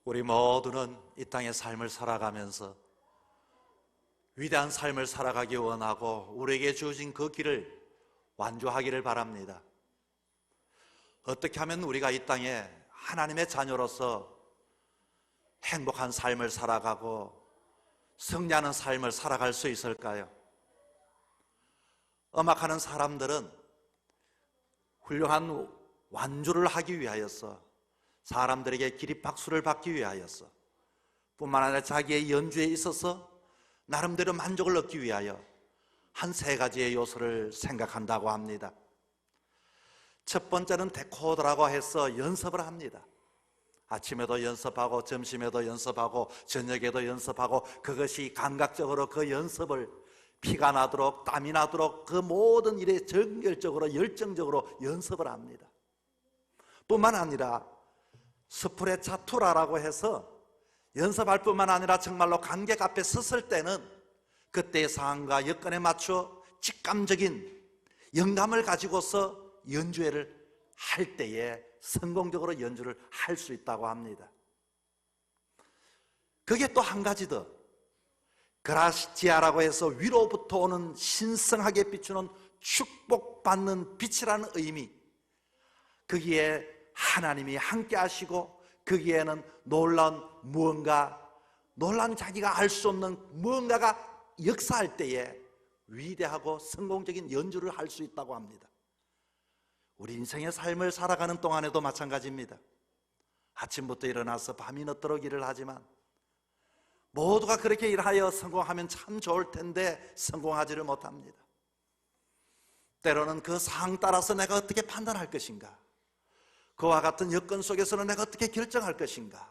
우리 모두는 이 땅의 삶을 살아가면서 위대한 삶을 살아가기 원하고 우리에게 주어진 그 길을 완주하기를 바랍니다. 어떻게 하면 우리가 이 땅에 하나님의 자녀로서 행복한 삶을 살아가고 승리하는 삶을 살아갈 수 있을까요? 음악하는 사람들은 훌륭한 완주를 하기 위하여서, 사람들에게 기립박수를 받기 위하여서, 뿐만 아니라 자기의 연주에 있어서 나름대로 만족을 얻기 위하여 한 세 가지의 요소를 생각한다고 합니다. 첫 번째는 데코더라고 해서 연습을 합니다. 아침에도 연습하고 점심에도 연습하고 저녁에도 연습하고, 그것이 감각적으로 그 연습을 피가 나도록 땀이 나도록 그 모든 일에 정열적으로 열정적으로 연습을 합니다. 뿐만 아니라 스프레차투라라고 해서 연습할 뿐만 아니라 정말로 관객 앞에 섰을 때는 그때의 상황과 여건에 맞춰 직감적인 영감을 가지고서 연주회를 할 때에 성공적으로 연주를 할 수 있다고 합니다. 그게 또 한 가지 더, 그라시아라고 해서 위로부터 오는 신성하게 비추는 축복받는 빛이라는 의미, 거기에 하나님이 함께 하시고 거기에는 놀라운 무언가, 놀라운 자기가 알 수 없는 무언가가 역사할 때에 위대하고 성공적인 연주를 할 수 있다고 합니다. 우리 인생의 삶을 살아가는 동안에도 마찬가지입니다. 아침부터 일어나서 밤이 늦도록 일을 하지만 모두가 그렇게 일하여 성공하면 참 좋을 텐데 성공하지를 못합니다. 때로는 그 상황 따라서 내가 어떻게 판단할 것인가, 그와 같은 여건 속에서는 내가 어떻게 결정할 것인가,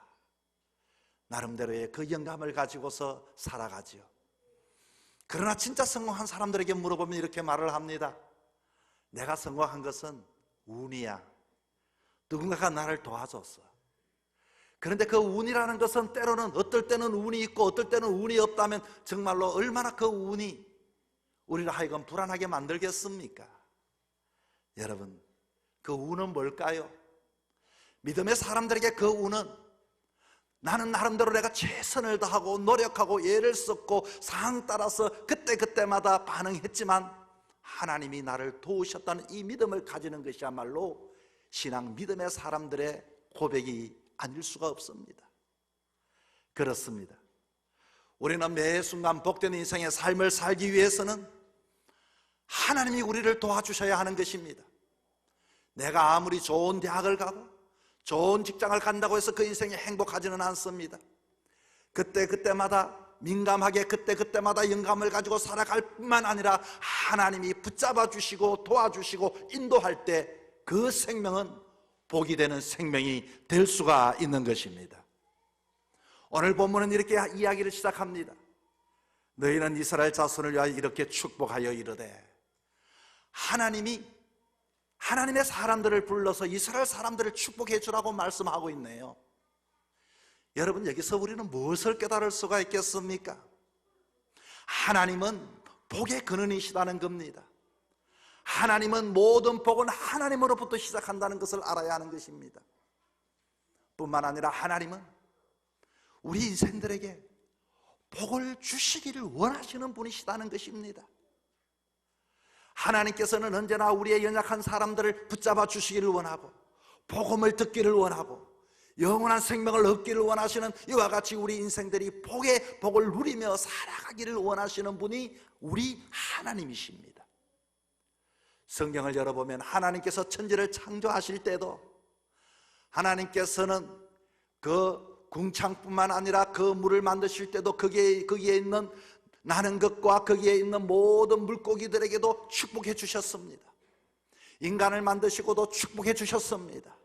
나름대로의 그 영감을 가지고서 살아가지요. 그러나 진짜 성공한 사람들에게 물어보면 이렇게 말을 합니다. 내가 성공한 것은 운이야. 누군가가 나를 도와줬어. 그런데 그 운이라는 것은 때로는 어떨 때는 운이 있고 어떨 때는 운이 없다면 정말로 얼마나 그 운이 우리를 하여금 불안하게 만들겠습니까? 여러분, 그 운은 뭘까요? 믿음의 사람들에게 그 운은, 나는 나름대로 내가 최선을 다하고 노력하고 애를 썼고 상황 따라서 그때그때마다 반응했지만 하나님이 나를 도우셨다는 이 믿음을 가지는 것이야말로 신앙 믿음의 사람들의 고백이 아닐 수가 없습니다. 그렇습니다. 우리는 매 순간 복된 인생의 삶을 살기 위해서는 하나님이 우리를 도와주셔야 하는 것입니다. 내가 아무리 좋은 대학을 가고 좋은 직장을 간다고 해서 그 인생이 행복하지는 않습니다. 그때그때마다 민감하게 그때그때마다 영감을 가지고 살아갈 뿐만 아니라 하나님이 붙잡아 주시고 도와주시고 인도할 때 그 생명은 복이 되는 생명이 될 수가 있는 것입니다. 오늘 본문은 이렇게 이야기를 시작합니다. 너희는 이스라엘 자손을 위하여 이렇게 축복하여 이르되, 하나님의 사람들을 불러서 이스라엘 사람들을 축복해 주라고 말씀하고 있네요. 여러분, 여기서 우리는 무엇을 깨달을 수가 있겠습니까? 하나님은 복의 근원이시다는 겁니다. 하나님은 모든 복은 하나님으로부터 시작한다는 것을 알아야 하는 것입니다. 뿐만 아니라 하나님은 우리 인생들에게 복을 주시기를 원하시는 분이시다는 것입니다. 하나님께서는 언제나 우리의 연약한 사람들을 붙잡아 주시기를 원하고 복음을 듣기를 원하고 영원한 생명을 얻기를 원하시는, 이와 같이 우리 인생들이 복의 복을 누리며 살아가기를 원하시는 분이 우리 하나님이십니다. 성경을 열어보면 하나님께서 천지를 창조하실 때도 하나님께서는 그 궁창뿐만 아니라 그 물을 만드실 때도 거기에 있는 나는 것과 거기에 있는 모든 물고기들에게도 축복해 주셨습니다. 인간을 만드시고도 축복해 주셨습니다.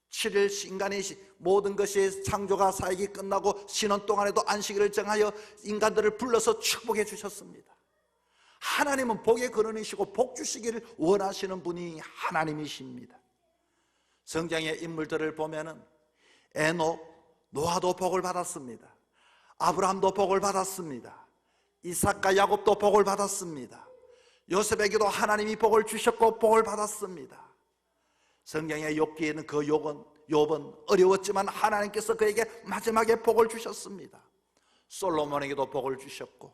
7일 인간의 모든 것이 창조가 사역이 끝나고 쉬는 동안에도 안식일을 정하여 인간들을 불러서 축복해 주셨습니다. 하나님은 복의 근원이시고 복 주시기를 원하시는 분이 하나님이십니다. 성경의 인물들을 보면은 에녹, 노아도 복을 받았습니다. 아브라함도 복을 받았습니다. 이삭과 야곱도 복을 받았습니다. 요셉에게도 하나님이 복을 주셨고 복을 받았습니다. 성경의 욥기에는 그 욥은 어려웠지만 하나님께서 그에게 마지막에 복을 주셨습니다. 솔로몬에게도 복을 주셨고,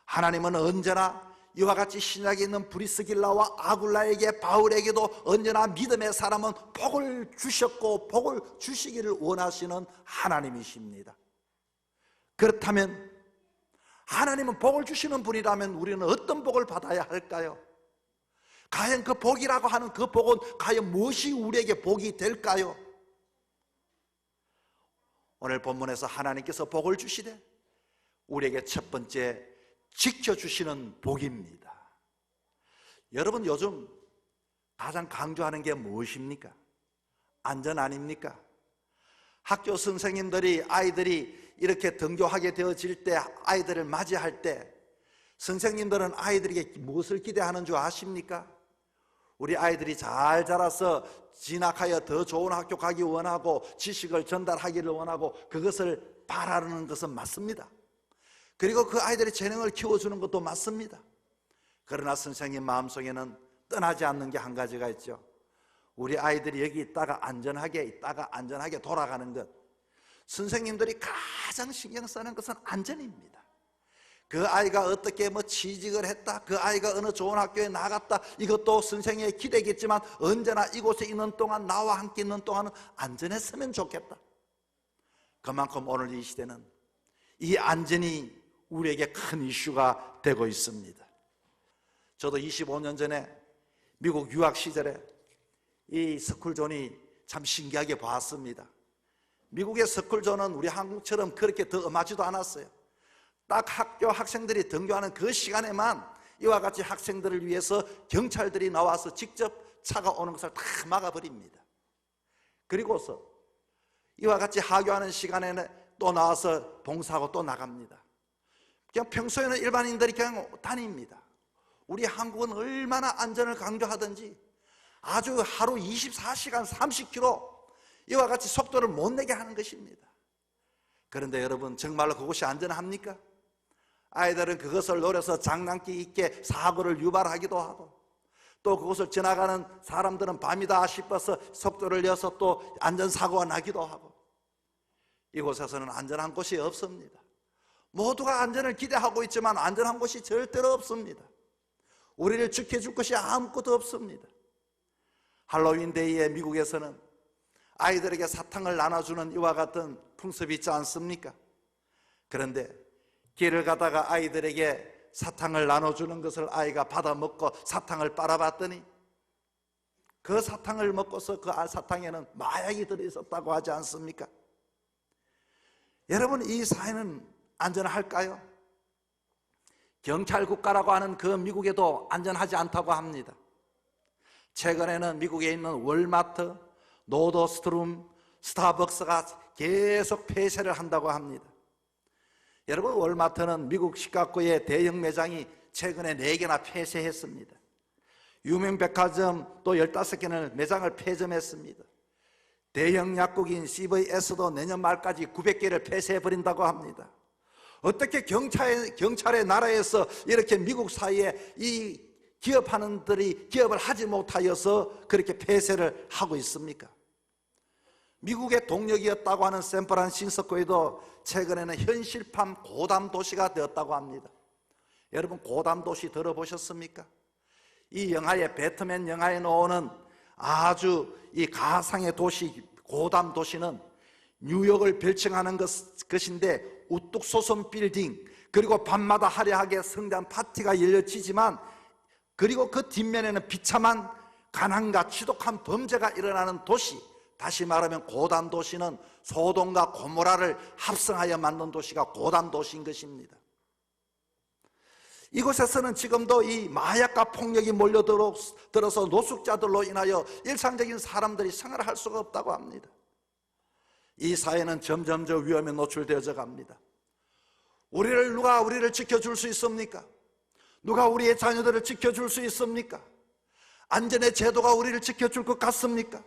하나님은 언제나 이와 같이 신약에 있는 브리스길라와 아굴라에게, 바울에게도 언제나 믿음의 사람은 복을 주셨고 복을 주시기를 원하시는 하나님이십니다. 그렇다면 하나님은 복을 주시는 분이라면 우리는 어떤 복을 받아야 할까요? 과연 그 복이라고 하는 그 복은 과연 무엇이 우리에게 복이 될까요? 오늘 본문에서 하나님께서 복을 주시되 우리에게 첫 번째 지켜주시는 복입니다. 여러분, 요즘 가장 강조하는 게 무엇입니까? 안전 아닙니까? 학교 선생님들이 아이들이 이렇게 등교하게 되어질 때, 아이들을 맞이할 때 선생님들은 아이들에게 무엇을 기대하는 줄 아십니까? 우리 아이들이 잘 자라서 진학하여 더 좋은 학교 가기 원하고 지식을 전달하기를 원하고 그것을 바라는 것은 맞습니다. 그리고 그 아이들의 재능을 키워주는 것도 맞습니다. 그러나 선생님 마음속에는 떠나지 않는 게 한 가지가 있죠. 우리 아이들이 여기 있다가 안전하게 돌아가는 것. 선생님들이 가장 신경 쓰는 것은 안전입니다. 그 아이가 어떻게 취직을 했다, 그 아이가 어느 좋은 학교에 나갔다, 이것도 선생님의 기대겠지만 언제나 이곳에 있는 동안, 나와 함께 있는 동안은 안전했으면 좋겠다. 그만큼 오늘 이 시대는 이 안전이 우리에게 큰 이슈가 되고 있습니다. 저도 25년 전에 미국 유학 시절에 이 스쿨존이 참 신기하게 봤습니다. 미국의 스쿨존은 우리 한국처럼 그렇게 더 엄하지도 않았어요. 딱 학교 학생들이 등교하는 그 시간에만 이와 같이 학생들을 위해서 경찰들이 나와서 직접 차가 오는 것을 다 막아버립니다. 그리고서 이와 같이 하교하는 시간에는 또 나와서 봉사하고 또 나갑니다. 그냥 평소에는 일반인들이 그냥 다닙니다. 우리 한국은 얼마나 안전을 강조하든지 아주 하루 24시간 30km 이와 같이 속도를 못 내게 하는 것입니다. 그런데 여러분, 정말로 그것이 안전합니까? 아이들은 그것을 노려서 장난기 있게 사고를 유발하기도 하고, 또 그것을 지나가는 사람들은 밤이다 싶어서 속도를 내서 또 안전사고가 나기도 하고, 이곳에서는 안전한 곳이 없습니다. 모두가 안전을 기대하고 있지만 안전한 곳이 절대로 없습니다. 우리를 지켜줄 것이 아무것도 없습니다. 할로윈 데이에 미국에서는 아이들에게 사탕을 나눠주는 이와 같은 풍습이 있지 않습니까? 그런데 길을 가다가 아이들에게 사탕을 나눠주는 것을 아이가 받아 먹고 사탕을 빨아봤더니 그 사탕을 먹고서 그 사탕에는 마약이 들어있었다고 하지 않습니까? 여러분, 이 사회는 안전할까요? 경찰 국가라고 하는 그 미국에도 안전하지 않다고 합니다. 최근에는 미국에 있는 월마트, 노더스트룸, 스타벅스가 계속 폐쇄를 한다고 합니다. 여러분, 월마트는 미국 시카고의 대형 매장이 최근에 4개나 폐쇄했습니다. 유명 백화점 또 15개는 매장을 폐점했습니다. 대형 약국인 CVS도 내년 말까지 900개를 폐쇄해버린다고 합니다. 어떻게 경찰의 나라에서 이렇게 미국 사이에 이 기업하는들이 기업을 하지 못하여서 그렇게 폐쇄를 하고 있습니까? 미국의 동력이었다고 하는 샌프란시스코에도 최근에는 현실판 고담 도시가 되었다고 합니다. 여러분, 고담 도시 들어보셨습니까? 이 영화의 배트맨 영화에 나오는 아주 이 가상의 도시 고담 도시는 뉴욕을 별칭하는 것인데 우뚝 솟은 빌딩, 그리고 밤마다 화려하게 성장 파티가 열려지지만, 그리고 그 뒷면에는 비참한 가난과 지독한 범죄가 일어나는 도시, 다시 말하면 고담 도시는 소돔과 고모라를 합성하여 만든 도시가 고담 도시인 것입니다. 이곳에서는 지금도 이 마약과 폭력이 몰려들어서 노숙자들로 인하여 일상적인 사람들이 생활을 할 수가 없다고 합니다. 이 사회는 점점 저 위험에 노출되어져 갑니다. 누가 우리를 지켜줄 수 있습니까? 누가 우리의 자녀들을 지켜줄 수 있습니까? 안전의 제도가 우리를 지켜줄 것 같습니까?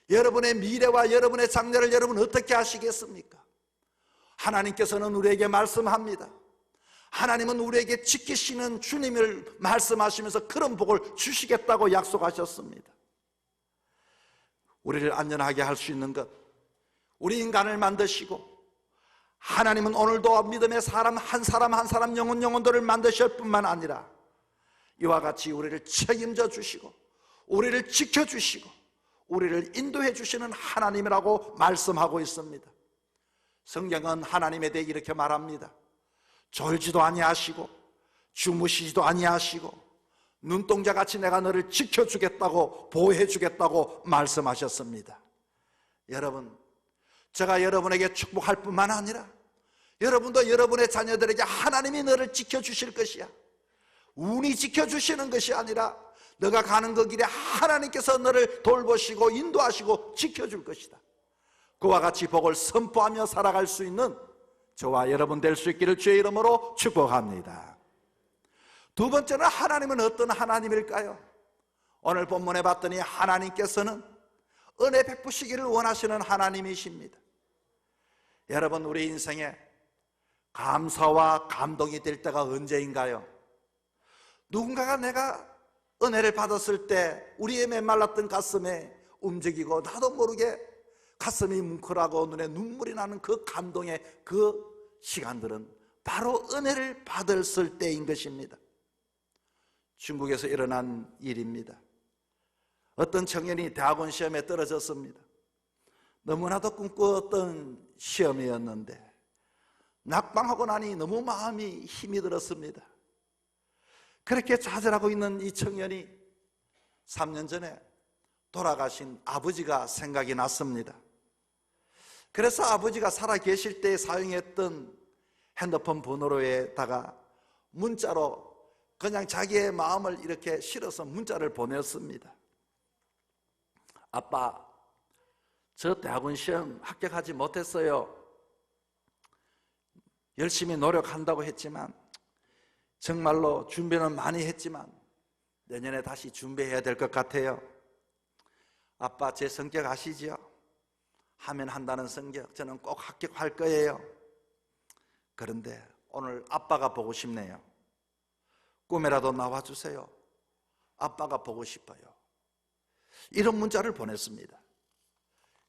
여러분의 미래와 여러분의 장래를 여러분 어떻게 하시겠습니까? 하나님께서는 우리에게 말씀합니다. 하나님은 우리에게 지키시는 주님을 말씀하시면서 그런 복을 주시겠다고 약속하셨습니다. 우리를 안전하게 할 수 있는 것, 우리 인간을 만드시고 하나님은 오늘도 믿음의 사람 한 사람 한 사람 영혼들을 만드실 뿐만 아니라 이와 같이 우리를 책임져 주시고 우리를 지켜주시고 우리를 인도해 주시는 하나님이라고 말씀하고 있습니다. 성경은 하나님에 대해 이렇게 말합니다. 졸지도 아니하시고 주무시지도 아니하시고 눈동자같이 내가 너를 지켜주겠다고 보호해 주겠다고 말씀하셨습니다. 여러분, 제가 여러분에게 축복할 뿐만 아니라 여러분도 여러분의 자녀들에게 하나님이 너를 지켜주실 것이야. 운이 지켜주시는 것이 아니라 너가 가는 그 길에 하나님께서 너를 돌보시고 인도하시고 지켜줄 것이다. 그와 같이 복을 선포하며 살아갈 수 있는 저와 여러분 될 수 있기를 주의 이름으로 축복합니다. 두 번째는 하나님은 어떤 하나님일까요? 오늘 본문에 봤더니 하나님께서는 은혜 베푸시기를 원하시는 하나님이십니다. 여러분, 우리 인생에 감사와 감동이 될 때가 언제인가요? 누군가가 내가 은혜를 받았을 때 우리의 메말랐던 가슴에 움직이고 나도 모르게 가슴이 뭉클하고 눈에 눈물이 나는 그 감동의 그 시간들은 바로 은혜를 받았을 때인 것입니다. 중국에서 일어난 일입니다. 어떤 청년이 대학원 시험에 떨어졌습니다. 너무나도 꿈꾸었던 시험이었는데 낙방하고 나니 너무 마음이 힘이 들었습니다. 그렇게 좌절하고 있는 이 청년이 3년 전에 돌아가신 아버지가 생각이 났습니다. 그래서 아버지가 살아 계실 때 사용했던 핸드폰 번호로에다가 문자로 그냥 자기의 마음을 이렇게 실어서 문자를 보냈습니다. 아빠, 저 대학원 시험 합격하지 못했어요. 열심히 노력한다고 했지만 정말로 준비는 많이 했지만 내년에 다시 준비해야 될 것 같아요. 아빠, 제 성격 아시죠? 하면 한다는 성격, 저는 꼭 합격할 거예요. 그런데 오늘 아빠가 보고 싶네요. 꿈에라도 나와주세요. 아빠가 보고 싶어요. 이런 문자를 보냈습니다.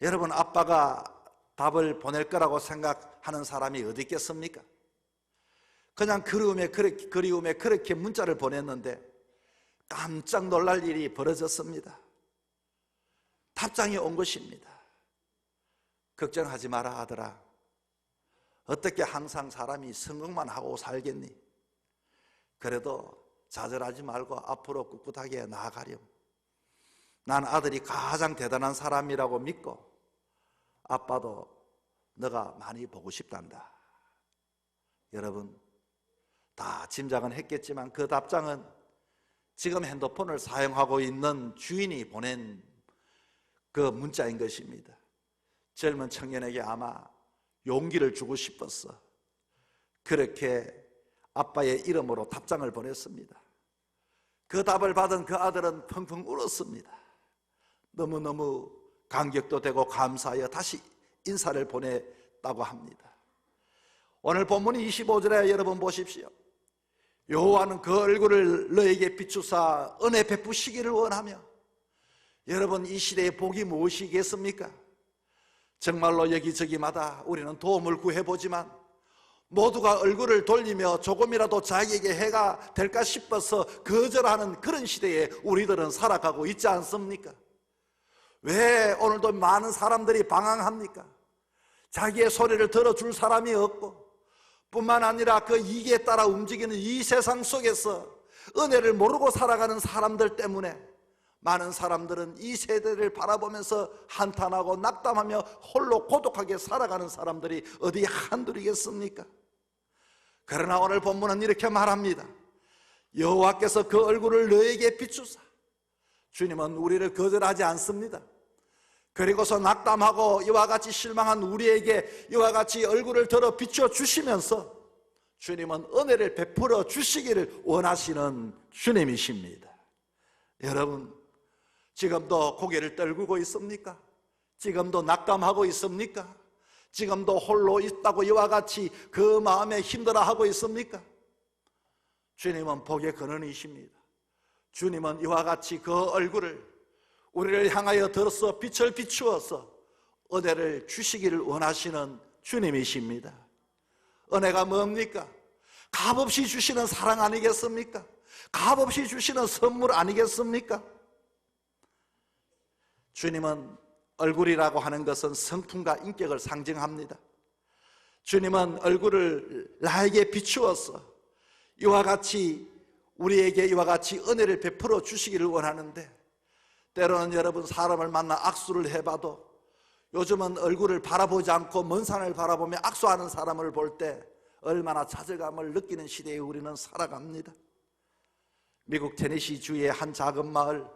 여러분, 아빠가 답을 보낼 거라고 생각하는 사람이 어디 있겠습니까? 그냥 그리움에 그렇게 문자를 보냈는데 깜짝 놀랄 일이 벌어졌습니다. 답장이 온 것입니다. 걱정하지 마라 아들아. 어떻게 항상 사람이 성공만 하고 살겠니? 그래도 좌절하지 말고 앞으로 꿋꿋하게 나아가렴. 난 아들이 가장 대단한 사람이라고 믿고 아빠도 너가 많이 보고 싶단다. 여러분, 다 짐작은 했겠지만 그 답장은 지금 핸드폰을 사용하고 있는 주인이 보낸 그 문자인 것입니다. 젊은 청년에게 아마 용기를 주고 싶었어. 그렇게 아빠의 이름으로 답장을 보냈습니다. 그 답을 받은 그 아들은 펑펑 울었습니다. 너무너무 감격도 되고 감사하여 다시 인사를 보냈다고 합니다. 오늘 본문 25절에 여러분 보십시오. 여호와는 그 얼굴을 너에게 비추사 은혜 베푸시기를 원하며. 여러분, 이 시대의 복이 무엇이겠습니까? 정말로 여기저기마다 우리는 도움을 구해보지만 모두가 얼굴을 돌리며 조금이라도 자기에게 해가 될까 싶어서 거절하는 그런 시대에 우리들은 살아가고 있지 않습니까? 왜 오늘도 많은 사람들이 방황합니까? 자기의 소리를 들어줄 사람이 없고 뿐만 아니라 그 이기에 따라 움직이는 이 세상 속에서 은혜를 모르고 살아가는 사람들 때문에 많은 사람들은 이 세대를 바라보면서 한탄하고 낙담하며 홀로 고독하게 살아가는 사람들이 어디 한둘이겠습니까? 그러나 오늘 본문은 이렇게 말합니다. 여호와께서 그 얼굴을 너에게 비추사. 주님은 우리를 거절하지 않습니다. 그리고서 낙담하고 이와 같이 실망한 우리에게 이와 같이 얼굴을 들어 비춰주시면서 주님은 은혜를 베풀어 주시기를 원하시는 주님이십니다. 여러분, 지금도 고개를 떨구고 있습니까? 지금도 낙담하고 있습니까? 지금도 홀로 있다고 이와 같이 그 마음에 힘들어하고 있습니까? 주님은 복의 근원이십니다. 주님은 이와 같이 그 얼굴을 우리를 향하여 들어서 빛을 비추어서 은혜를 주시기를 원하시는 주님이십니다. 은혜가 뭡니까? 값없이 주시는 사랑 아니겠습니까? 값없이 주시는 선물 아니겠습니까? 주님은 얼굴이라고 하는 것은 성품과 인격을 상징합니다. 주님은 얼굴을 나에게 비추어서 이와 같이 우리에게 이와 같이 은혜를 베풀어 주시기를 원하는데, 때로는 여러분 사람을 만나 악수를 해봐도 요즘은 얼굴을 바라보지 않고 먼 산을 바라보며 악수하는 사람을 볼 때 얼마나 좌절감을 느끼는 시대에 우리는 살아갑니다. 미국 테네시 주의 한 작은 마을,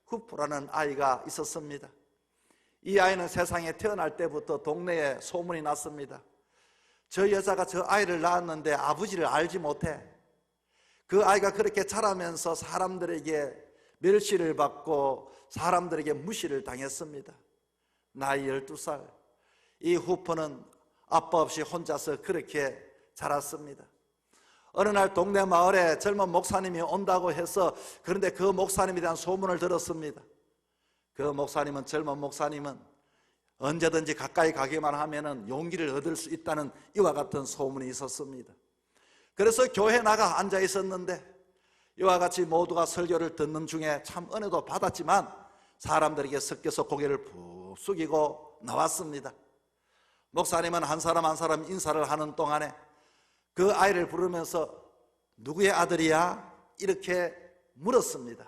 후프라는 아이가 있었습니다. 이 아이는 세상에 태어날 때부터 동네에 소문이 났습니다. 저 여자가 저 아이를 낳았는데 아버지를 알지 못해. 그 아이가 그렇게 자라면서 사람들에게 멸시를 받고 사람들에게 무시를 당했습니다. 나이 12살, 이 후퍼는 아빠 없이 혼자서 그렇게 자랐습니다. 어느 날 동네 마을에 젊은 목사님이 온다고 해서, 그런데 그 목사님에 대한 소문을 들었습니다. 그 목사님은, 젊은 목사님은 언제든지 가까이 가기만 하면 용기를 얻을 수 있다는 이와 같은 소문이 있었습니다. 그래서 교회에 나가 앉아 있었는데 이와 같이 모두가 설교를 듣는 중에 참 은혜도 받았지만 사람들에게 섞여서 고개를 푹 숙이고 나왔습니다. 목사님은 한 사람 한 사람 인사를 하는 동안에 그 아이를 부르면서 누구의 아들이야? 이렇게 물었습니다.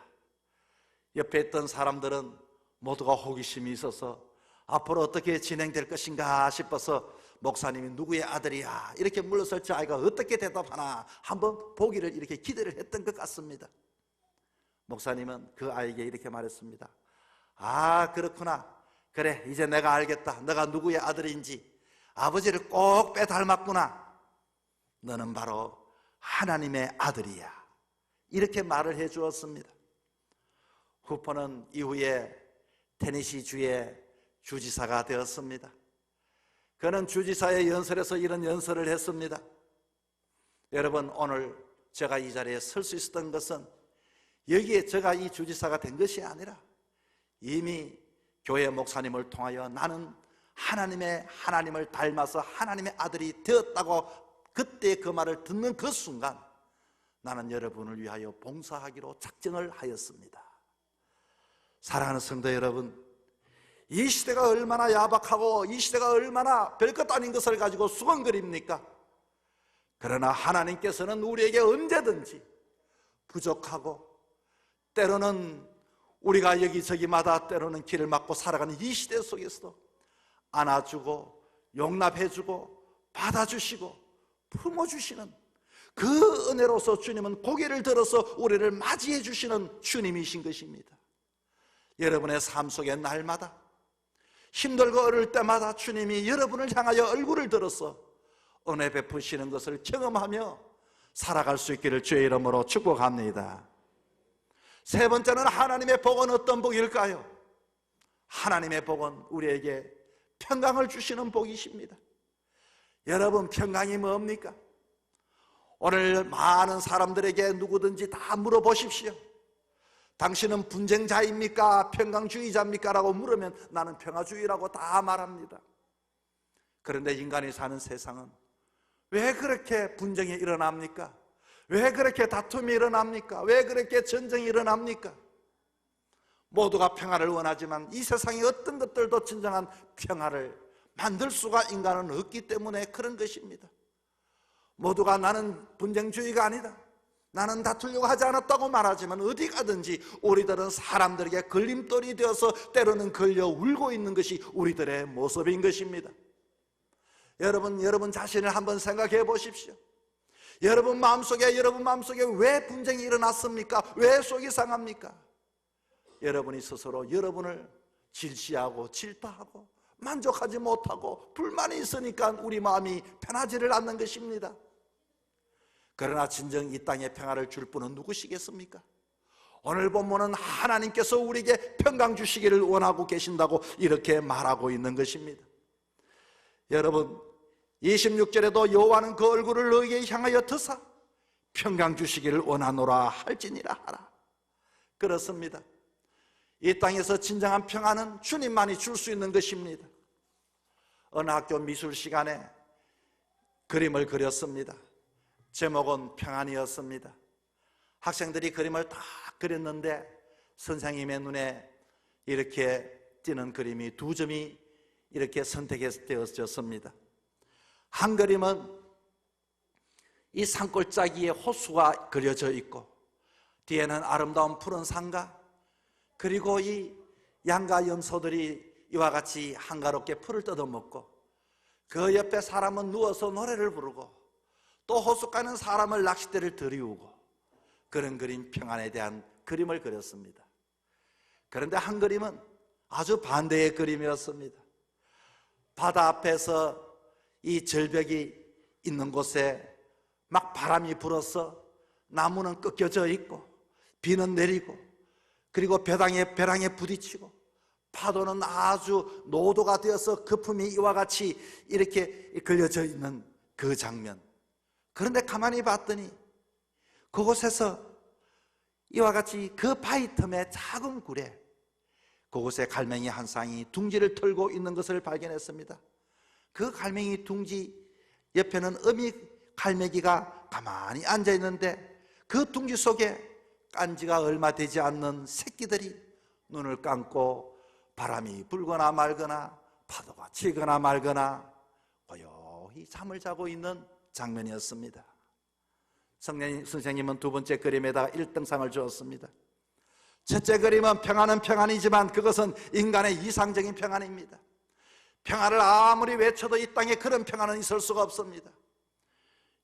옆에 있던 사람들은 모두가 호기심이 있어서 앞으로 어떻게 진행될 것인가 싶어서 목사님이 누구의 아들이야? 이렇게 물었을 때 아이가 어떻게 대답하나 한번 보기를 이렇게 기대를 했던 것 같습니다. 목사님은 그 아이에게 이렇게 말했습니다. 아, 그렇구나. 그래, 이제 내가 알겠다. 너가 누구의 아들인지. 아버지를 꼭 빼닮았구나. 너는 바로 하나님의 아들이야. 이렇게 말을 해 주었습니다. 후퍼는 이후에 테네시 주의 주지사가 되었습니다. 그는 주지사의 연설에서 이런 연설을 했습니다. 여러분, 오늘 제가 이 자리에 설 수 있었던 것은 여기에 제가 이 주지사가 된 것이 아니라 이미 교회 목사님을 통하여 나는 하나님을 닮아서 하나님의 아들이 되었다고 그때 그 말을 듣는 그 순간 나는 여러분을 위하여 봉사하기로 작정을 하였습니다. 사랑하는 성도 여러분, 이 시대가 얼마나 야박하고 이 시대가 얼마나 별것 아닌 것을 가지고 수건거립니까? 그러나 하나님께서는 우리에게 언제든지 부족하고 때로는 우리가 여기저기마다 때로는 길을 막고 살아가는 이 시대 속에서도 안아주고 용납해주고 받아주시고 품어주시는 그 은혜로서 주님은 고개를 들어서 우리를 맞이해 주시는 주님이신 것입니다. 여러분의 삶 속에 날마다 힘들고 어려울 때마다 주님이 여러분을 향하여 얼굴을 들어서 은혜 베푸시는 것을 경험하며 살아갈 수 있기를 주의 이름으로 축복합니다. 세 번째는 하나님의 복은 어떤 복일까요? 하나님의 복은 우리에게 평강을 주시는 복이십니다. 여러분, 평강이 뭡니까? 오늘 많은 사람들에게 누구든지 다 물어보십시오. 당신은 분쟁자입니까? 평강주의자입니까? 라고 물으면 나는 평화주의라고 다 말합니다. 그런데 인간이 사는 세상은 왜 그렇게 분쟁이 일어납니까? 왜 그렇게 다툼이 일어납니까? 왜 그렇게 전쟁이 일어납니까? 모두가 평화를 원하지만 이 세상의 어떤 것들도 진정한 평화를 만들 수가 인간은 없기 때문에 그런 것입니다. 모두가 나는 분쟁주의가 아니다, 나는 다투려고 하지 않았다고 말하지만 어디 가든지 우리들은 사람들에게 걸림돌이 되어서 때로는 걸려 울고 있는 것이 우리들의 모습인 것입니다. 여러분 자신을 한번 생각해 보십시오. 여러분 마음속에 왜 분쟁이 일어났습니까? 왜 속이 상합니까? 여러분이 스스로 여러분을 질시하고 질타하고 만족하지 못하고 불만이 있으니까 우리 마음이 편하지를 않는 것입니다. 그러나 진정 이 땅에 평화를 줄 분은 누구시겠습니까? 오늘 본문은 하나님께서 우리에게 평강 주시기를 원하고 계신다고 이렇게 말하고 있는 것입니다. 여러분, 26절에도 여호와는 그 얼굴을 너희에게 향하여 드사 평강 주시기를 원하노라 할지니라 하라. 그렇습니다. 이 땅에서 진정한 평안은 주님만이 줄 수 있는 것입니다. 어느 학교 미술 시간에 그림을 그렸습니다. 제목은 평안이었습니다. 학생들이 그림을 다 그렸는데 선생님의 눈에 이렇게 띄는 그림이 두 점이 이렇게 선택되어졌습니다. 한 그림은 이 산골짜기에 호수가 그려져 있고 뒤에는 아름다운 푸른 산과 그리고 이 양과 염소들이 이와 같이 한가롭게 풀을 뜯어먹고 그 옆에 사람은 누워서 노래를 부르고 또 호숫가는 사람을 낚싯대를 들이우고 그런 그림 평안에 대한 그림을 그렸습니다. 그런데 한 그림은 아주 반대의 그림이었습니다. 바다 앞에서 이 절벽이 있는 곳에 막 바람이 불어서 나무는 꺾여져 있고 비는 내리고 그리고 벼랑에 부딪히고 파도는 아주 노도가 되어서 거품이 이와 같이 이렇게 걸려져 있는 그 장면. 그런데 가만히 봤더니 그곳에서 이와 같이 그 바위 틈의 작은 굴에 그곳에 갈매기 한 쌍이 둥지를 털고 있는 것을 발견했습니다. 그 갈매기 둥지 옆에는 어미 갈매기가 가만히 앉아 있는데 그 둥지 속에 깐 지가 얼마 되지 않는 새끼들이 눈을 감고 바람이 불거나 말거나 파도가 치거나 말거나 고요히 잠을 자고 있는 장면이었습니다. 선생님은 두 번째 그림에다가 1등상을 주었습니다. 첫째 그림은 평안은 평안이지만 그것은 인간의 이상적인 평안입니다. 평안을 아무리 외쳐도 이 땅에 그런 평안은 있을 수가 없습니다.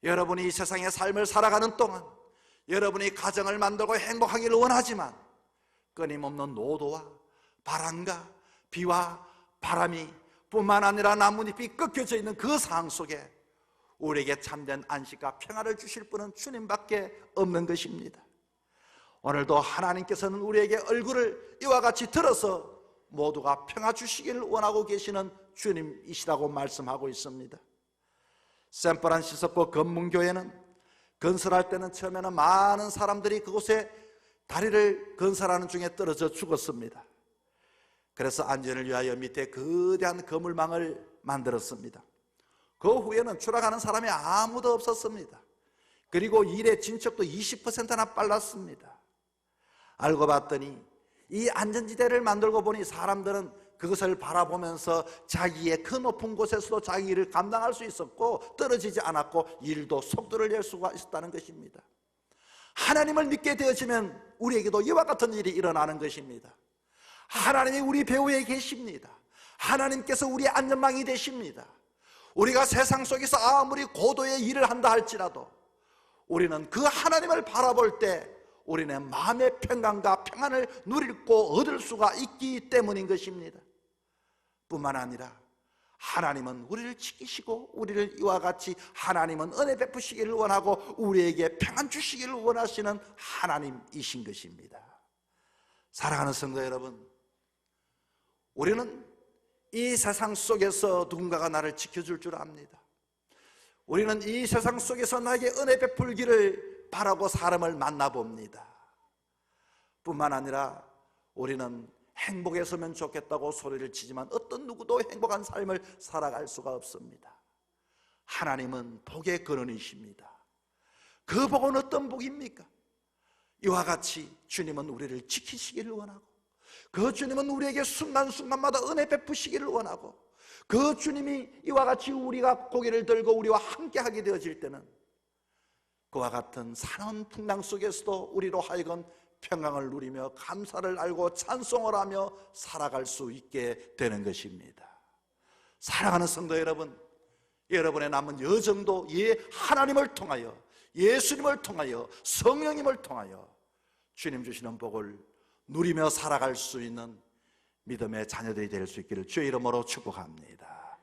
여러분이 이 세상의 삶을 살아가는 동안 여러분이 가정을 만들고 행복하기를 원하지만 끊임없는 노도와 바람과 비와 바람이 뿐만 아니라 나뭇잎이 꺾여져 있는 그 상황 속에 우리에게 참된 안식과 평안을 주실 분은 주님밖에 없는 것입니다. 오늘도 하나님께서는 우리에게 얼굴을 이와 같이 들어서 모두가 평화 주시기를 원하고 계시는 주님이시라고 말씀하고 있습니다. 샌프란시스코 검문교회는 건설할 때는 처음에는 많은 사람들이 그곳에 다리를 건설하는 중에 떨어져 죽었습니다. 그래서 안전을 위하여 밑에 거대한 거물망을 만들었습니다. 그 후에는 추락하는 사람이 아무도 없었습니다. 그리고 일의 진척도 20%나 빨랐습니다. 알고 봤더니 이 안전지대를 만들고 보니 사람들은 그것을 바라보면서 자기의 그 높은 곳에서도 자기 일을 감당할 수 있었고 떨어지지 않았고 일도 속도를 낼 수가 있었다는 것입니다. 하나님을 믿게 되어지면 우리에게도 이와 같은 일이 일어나는 것입니다. 하나님이 우리 배후에 계십니다. 하나님께서 우리의 안전망이 되십니다. 우리가 세상 속에서 아무리 고도의 일을 한다 할지라도 우리는 그 하나님을 바라볼 때 우리는 마음의 평강과 평안을 누리고 얻을 수가 있기 때문인 것입니다. 뿐만 아니라 하나님은 우리를 지키시고 우리를 이와 같이 하나님은 은혜 베푸시기를 원하고 우리에게 평안 주시기를 원하시는 하나님이신 것입니다. 사랑하는 성도 여러분, 우리는 이 세상 속에서 누군가가 나를 지켜줄 줄 압니다. 우리는 이 세상 속에서 나에게 은혜 베풀기를 바라고 사람을 만나봅니다. 뿐만 아니라 우리는 행복했으면 좋겠다고 소리를 치지만 어떤 누구도 행복한 삶을 살아갈 수가 없습니다. 하나님은 복의 근원이십니다. 그 복은 어떤 복입니까? 이와 같이 주님은 우리를 지키시기를 원하고 그 주님은 우리에게 순간순간마다 은혜 베푸시기를 원하고 그 주님이 이와 같이 우리가 고개를 들고 우리와 함께하게 되어질 때는 그와 같은 사나운 풍랑 속에서도 우리로 하여금 평강을 누리며 감사를 알고 찬송을 하며 살아갈 수 있게 되는 것입니다. 사랑하는 성도 여러분, 여러분의 남은 여정도 하나님을 통하여 예수님을 통하여 성령님을 통하여 주님 주시는 복을 누리며 살아갈 수 있는 믿음의 자녀들이 될 수 있기를 주의 이름으로 축복합니다.